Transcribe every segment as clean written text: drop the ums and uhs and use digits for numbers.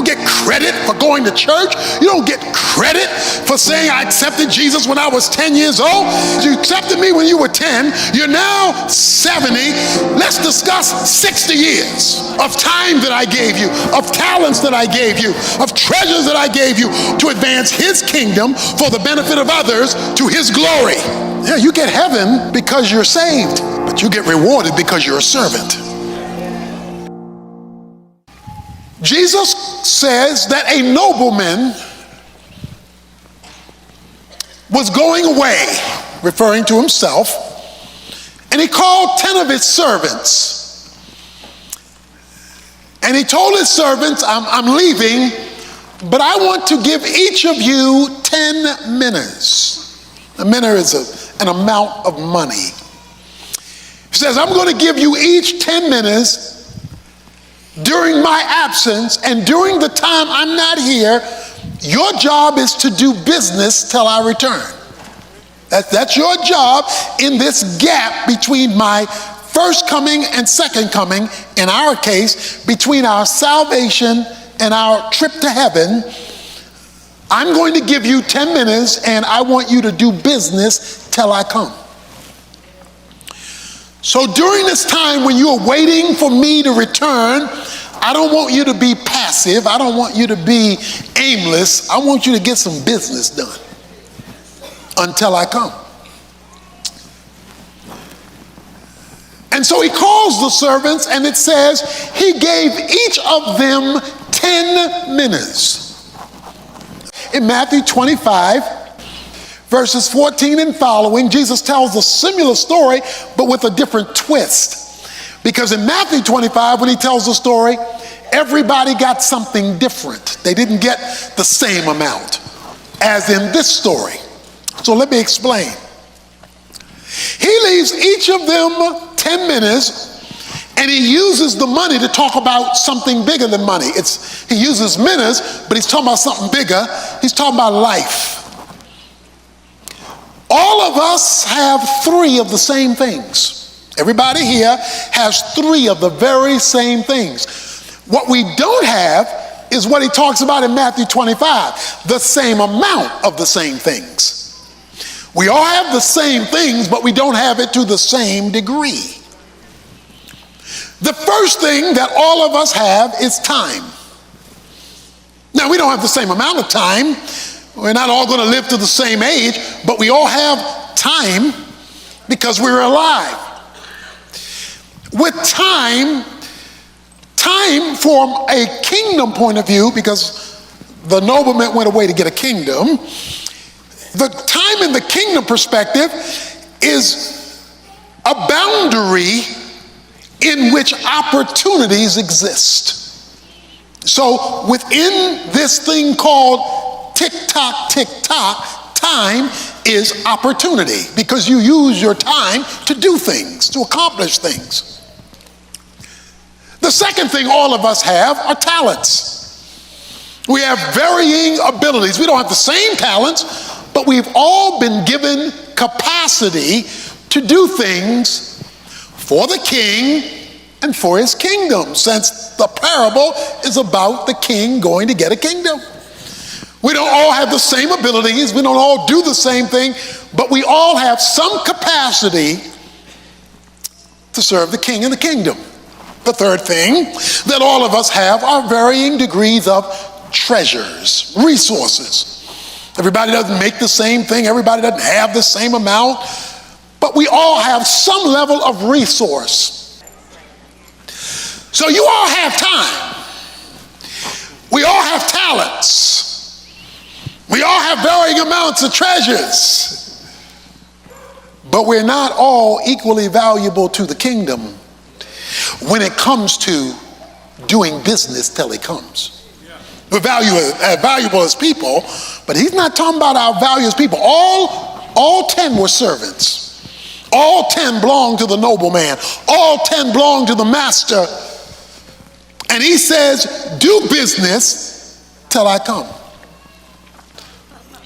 don't get credit for going to church. You don't get credit for saying I accepted Jesus when I was 10 years old. You accepted me when you were 10. You're now 70. Let's discuss 60 years of time that I gave you, of talents that I gave you, of treasures that I gave you to advance his kingdom for the benefit of others to his glory. Yeah, you get heaven because you're saved, but you get rewarded because you're a servant. Jesus says that a nobleman was going away, referring to himself, and he called 10 of his servants. And he told his servants, I'm leaving, but I want to give each of you 10 minas. A mina is an amount of money. He says, I'm going to give you each 10 minas during my absence, and during the time I'm not here, your job is to do business till I return. That's your job in this gap between my first coming and second coming, in our case, between our salvation and our trip to heaven. I'm going to give you 10 minutes, and I want you to do business till I come. So during this time when you are waiting for me to return, I don't want you to be passive. I don't want you to be aimless. I want you to get some business done until I come. And so he calls the servants, and it says he gave each of them 10 minas. In Matthew 25, verses 14 and following, Jesus tells a similar story, but with a different twist. Because in Matthew 25, when he tells the story, everybody got something different. They didn't get the same amount as in this story. So let me explain. He leaves each of them 10 minas, and he uses the money to talk about something bigger than money. He uses minas, but he's talking about something bigger. He's talking about life. All of us have 3 of the same things. Everybody here has 3 of the very same things. What we don't have is what he talks about in Matthew 25, the same amount of the same things. We all have the same things, but we don't have it to the same degree. The first thing that all of us have is time. Now, we don't have the same amount of time. We're not all going to live to the same age, but we all have time because we're alive. With time from a kingdom point of view, because the nobleman went away to get a kingdom, the time in the kingdom perspective is a boundary in which opportunities exist. So within this thing called tick-tock, tick-tock, time is opportunity, because you use your time to do things, to accomplish things. The second thing all of us have are talents. We have varying abilities. We don't have the same talents, but we've all been given capacity to do things for the king and for his kingdom, since the parable is about the king going to get a kingdom. We don't all have the same abilities. We don't all do the same thing, but we all have some capacity to serve the king and the kingdom. The third thing that all of us have are varying degrees of treasures, resources. Everybody doesn't make the same thing. Everybody doesn't have the same amount, but we all have some level of resource. So you all have time. We all have talents. We all have varying amounts of treasures, but we're not all equally valuable to the kingdom when it comes to doing business till he comes. We're valuable as people, but he's not talking about our value as people. All 10 were servants. All 10 belonged to the nobleman. All 10 belonged to the master. And he says, do business till I come.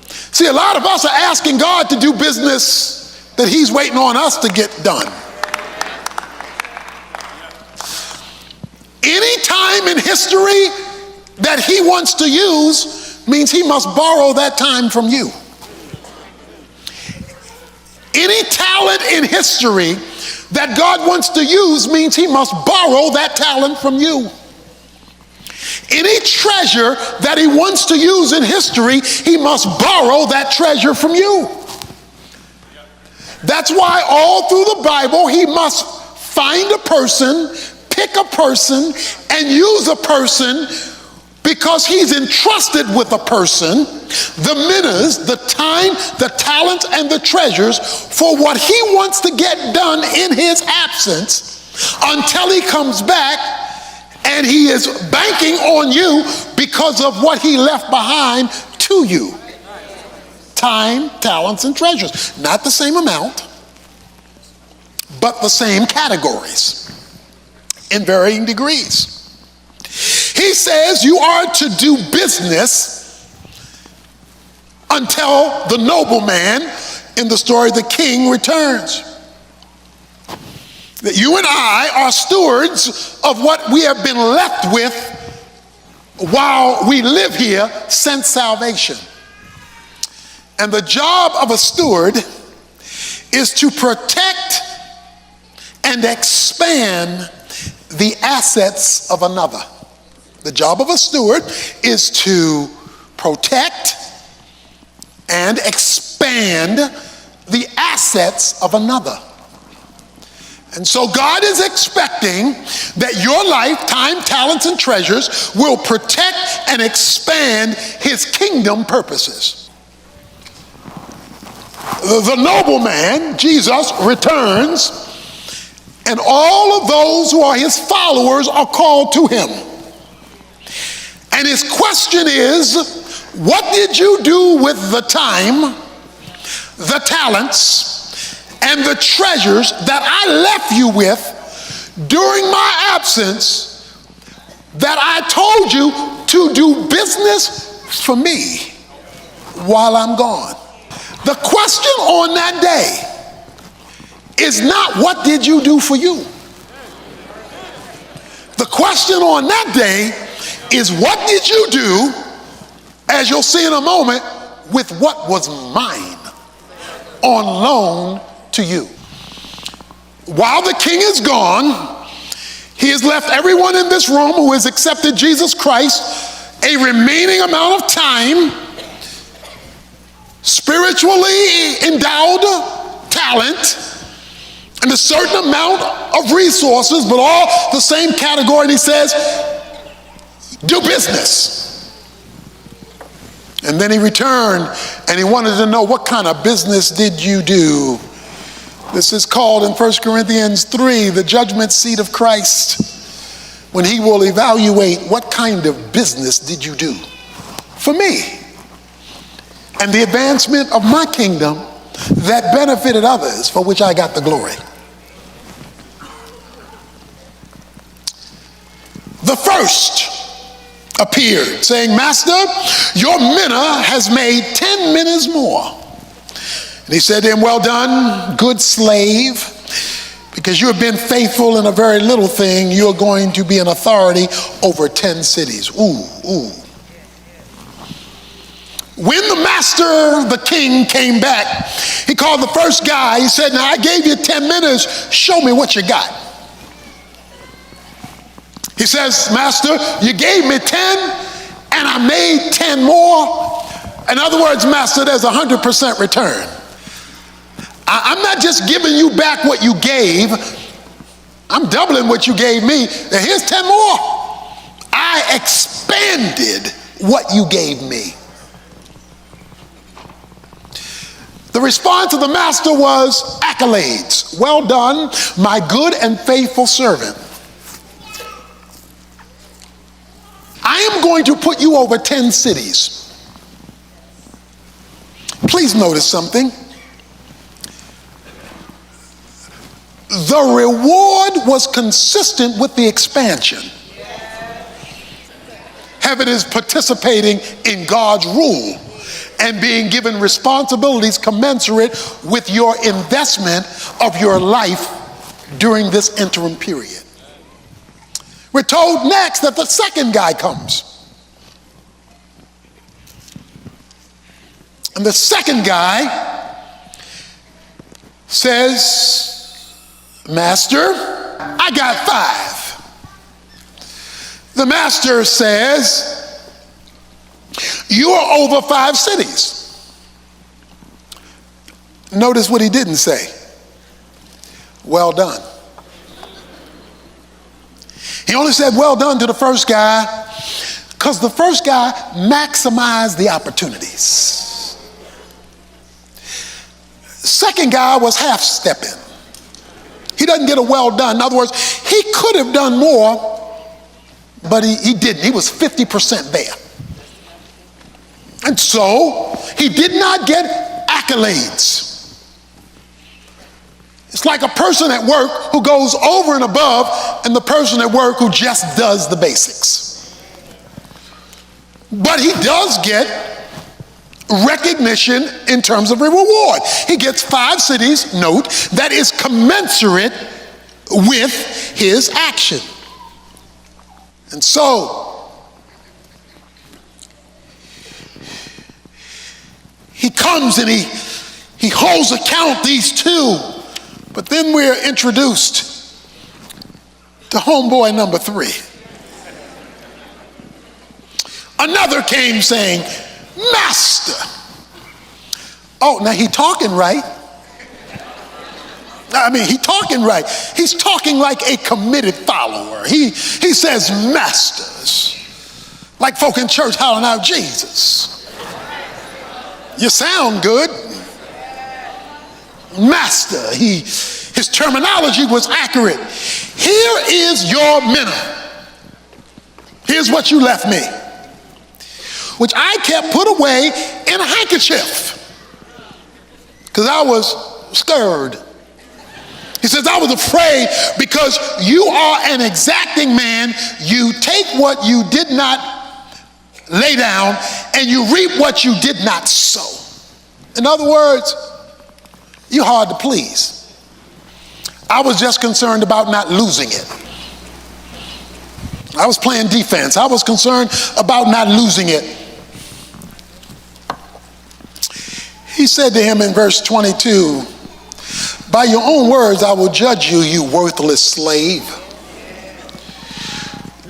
See, a lot of us are asking God to do business that he's waiting on us to get done. Any time in history, that he wants to use means he must borrow that time from you. Any talent in history that God wants to use means he must borrow that talent from you. Any treasure that he wants to use in history, he must borrow that treasure from you. That's why all through the Bible, he must find a person, pick a person, and use a person, because he's entrusted with a person the minas, the time, the talents, and the treasures for what he wants to get done in his absence until he comes back, and he is banking on you because of what he left behind to you. Time, talents, and treasures. Not the same amount, but the same categories in varying degrees. He says you are to do business until the nobleman in the story, the king, returns. That you and I are stewards of what we have been left with while we live here since salvation. And the job of a steward is to protect and expand the assets of another. The job of a steward is to protect and expand the assets of another. And so God is expecting that your life, time, talents, and treasures will protect and expand his kingdom purposes. The nobleman, Jesus, returns, and all of those who are his followers are called to him. And his question is, what did you do with the time, the talents, and the treasures that I left you with during my absence, that I told you to do business for me while I'm gone? The question on that day is not what did you do for you. The question on that day is what did you do, as you'll see in a moment, with what was mine on loan to you. While the king is gone, he has left everyone in this room who has accepted Jesus Christ a remaining amount of time, spiritually endowed talent, and a certain amount of resources, but all the same category. And he says, do business. And then he returned and he wanted to know, what kind of business did you do? This is called in 1 Corinthians 3, the judgment seat of Christ, when he will evaluate what kind of business did you do for me and the advancement of my kingdom that benefited others, for which I got the glory. The first appeared, saying, Master, your mina has made 10 minas more. And he said to him, well done, good slave, because you have been faithful in a very little thing, you are going to be an authority over 10 cities. Ooh. When the master, the king, came back, he called the first guy. He said, now I gave you 10 minas, show me what you got. He says, Master, you gave me 10 and I made 10 more. In other words, Master, there's 100% return. I'm not just giving you back what you gave. I'm doubling what you gave me. Now here's 10 more. I expanded what you gave me. The response of the master was accolades. Well done, my good and faithful servant. I am going to put you over 10 cities. Please notice something. The reward was consistent with the expansion. Heaven is participating in God's rule and being given responsibilities commensurate with your investment of your life during this interim period. We're told next that the second guy comes. And the second guy says, Master, I got 5. The master says, you are over 5 cities. Notice what he didn't say. Well done. He only said well done to the first guy because the first guy maximized the opportunities. Second guy was half-stepping. He doesn't get a well done. In other words, he could have done more, but he didn't. He was 50% there. And so he did not get accolades. It's like a person at work who goes over and above and the person at work who just does the basics. But he does get recognition in terms of a reward. He gets 5 cities, note, that is commensurate with his action. And so he comes and he holds account these 2. But then we're introduced to homeboy number 3. Another came saying, Master. Oh, now he talking right. He talking right. He's talking like a committed follower. He says masters. Like folk in church hollering out Jesus. You sound good. Master. His terminology was accurate. Here is your minna. Here's what you left me, which I kept put away in a handkerchief because I was scared. He says, I was afraid because you are an exacting man. You take what you did not lay down and you reap what you did not sow. In other words, you're hard to please. I was just concerned about not losing it. I was playing defense. I was concerned about not losing it. He said to him in verse 22, by your own words I will judge you, you worthless slave.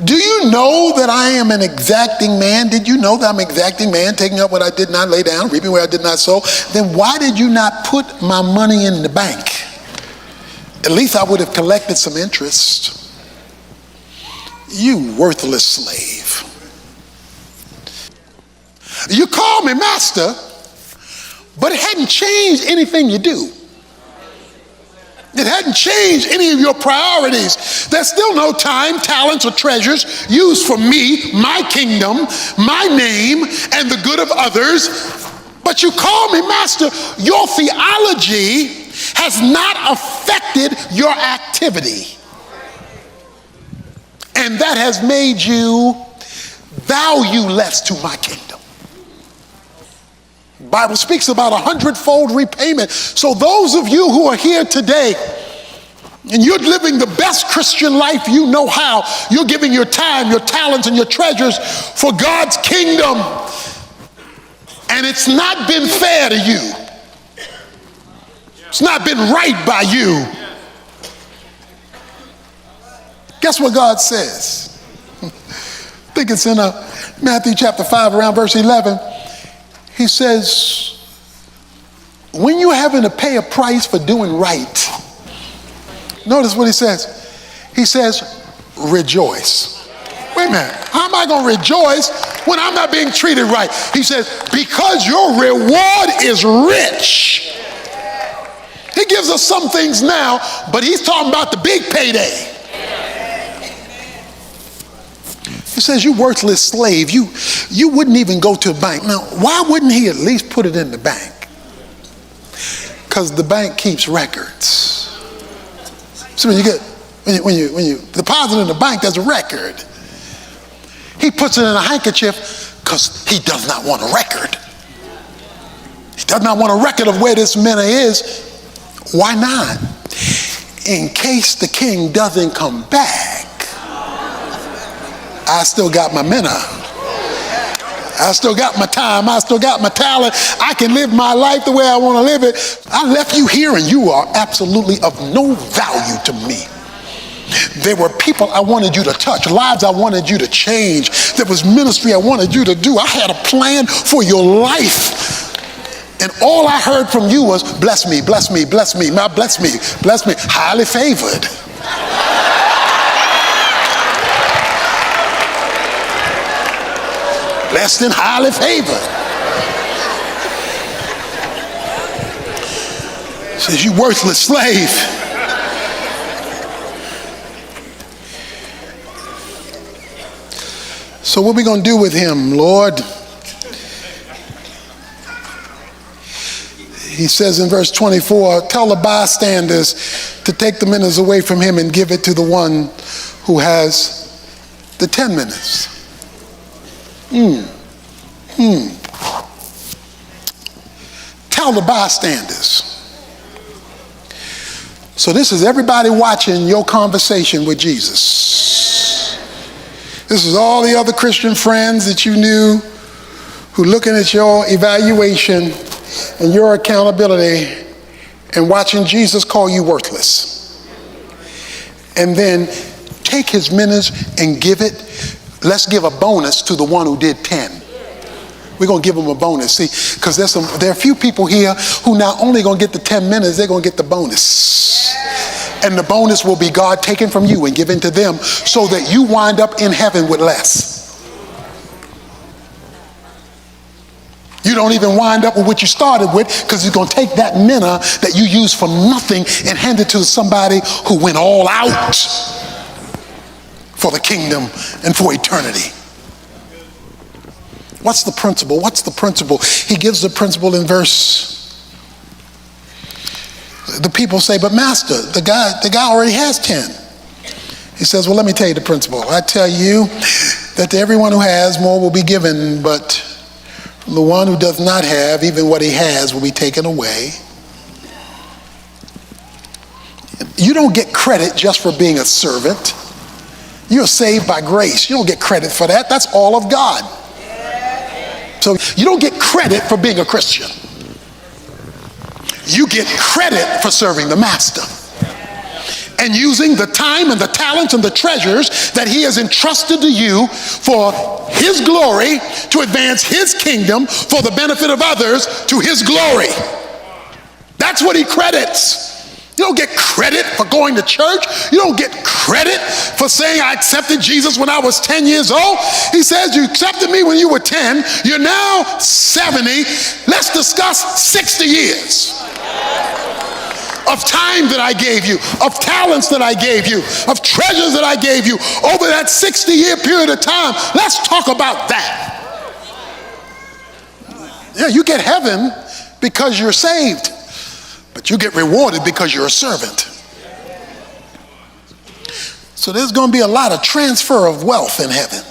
Do you know that I am an exacting man? Did you know that I'm an exacting man, taking up what I did not lay down, reaping where I did not sow? Then why did you not put my money in the bank? At least I would have collected some interest. You worthless slave. You call me master, but it hadn't changed anything you do. It hadn't changed any of your priorities. There's still no time, talents, or treasures used for me, my kingdom, my name, and the good of others. But you call me master. Your theology has not affected your activity. And that has made you valueless to my kingdom. The Bible speaks about 100-fold repayment. So those of you who are here today and you're living the best Christian life you know how, you're giving your time, your talents, and your treasures for God's kingdom, and it's not been fair to you. It's not been right by you. Guess what God says? I think it's in Matthew chapter 5 around verse 11. He says, when you're having to pay a price for doing right, notice what he says. He says, rejoice. Wait a minute. How am I going to rejoice when I'm not being treated right? He says, because your reward is rich. He gives us some things now, but he's talking about the big payday. He says, you worthless slave, you wouldn't even go to a bank. Now, why wouldn't he at least put it in the bank? Because the bank keeps records. So when you deposit in the bank, there's a record. He puts it in a handkerchief because he does not want a record. He does not want a record of where this minna is. Why not? In case the king doesn't come back, I still got my minna. I still got my time. I still got my talent. I can live my life the way I want to live it. I left you here and you are absolutely of no value to me. There were people I wanted you to touch, lives I wanted you to change. There was ministry I wanted you to do. I had a plan for your life. And all I heard from you was, bless me, bless me, bless me, bless me, bless me, highly favored. Blessed and highly favored. Says, you worthless slave. So what are we going to do with him, Lord? He says in verse 24, tell the bystanders to take the minutes away from him and give it to the one who has the 10 minutes. Tell the bystanders. So this is everybody watching your conversation with Jesus. This is all the other Christian friends that you knew who looking at your evaluation and your accountability and watching Jesus call you worthless. And then take his minutes and give it. Let's give a bonus to the one who did 10. We're going to give them a bonus. See, because there are a few people here who not only going to get the 10 minutes, they're going to get the bonus. And the bonus will be God taken from you and given to them so that you wind up in heaven with less. You don't even wind up with what you started with, because he's going to take that manna that you use for nothing and hand it to somebody who went all out for the kingdom and for eternity. What's the principle? What's the principle? He gives the principle in verse. The people say, but master, the guy already has 10. He says, well, let me tell you the principle. I tell you that to everyone who has, more will be given, but from the one who does not have, even what he has will be taken away. You don't get credit just for being a servant. You're saved by grace. You don't get credit for that. That's all of God. So you don't get credit for being a Christian. You get credit for serving the master and using the time and the talents and the treasures that he has entrusted to you for his glory, to advance his kingdom, for the benefit of others, to his glory. That's what he credits. You don't get credit for going to church. You don't get credit for saying I accepted Jesus when I was 10 years old. He says you accepted me when you were 10. You're now 70. Let's discuss 60 years of time that I gave you, of talents that I gave you, of treasures that I gave you over that 60-year period of time. Let's talk about that. Yeah, you get heaven because you're saved. But you get rewarded because you're a servant. So there's going to be a lot of transfer of wealth in heaven.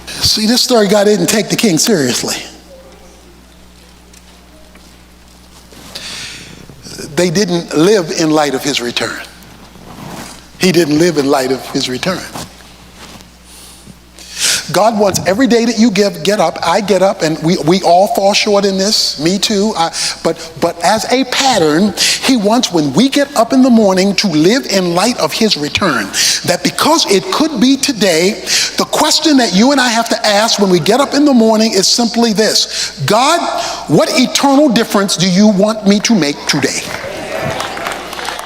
See, this story guy didn't take the king seriously. They didn't live in light of his return. He didn't live in light of his return. God wants every day that you get up, I get up, and we all fall short in this, me too, but as a pattern, he wants when we get up in the morning to live in light of his return. That because it could be today, the question that you and I have to ask when we get up in the morning is simply this: God, what eternal difference do you want me to make today?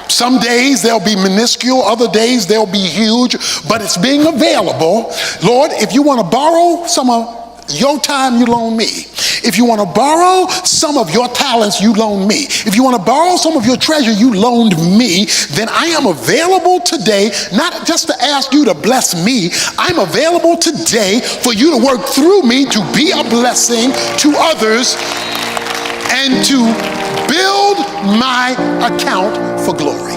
Some days they'll be minuscule, other days they'll be huge, but it's being available. Lord, if you want to borrow some of your time, you loan me. If you want to borrow some of your talents, you loan me. If you want to borrow some of your treasure, you loaned me. Then I am available today, not just to ask you to bless me. I'm available today for you to work through me to be a blessing to others and to build my account for glory.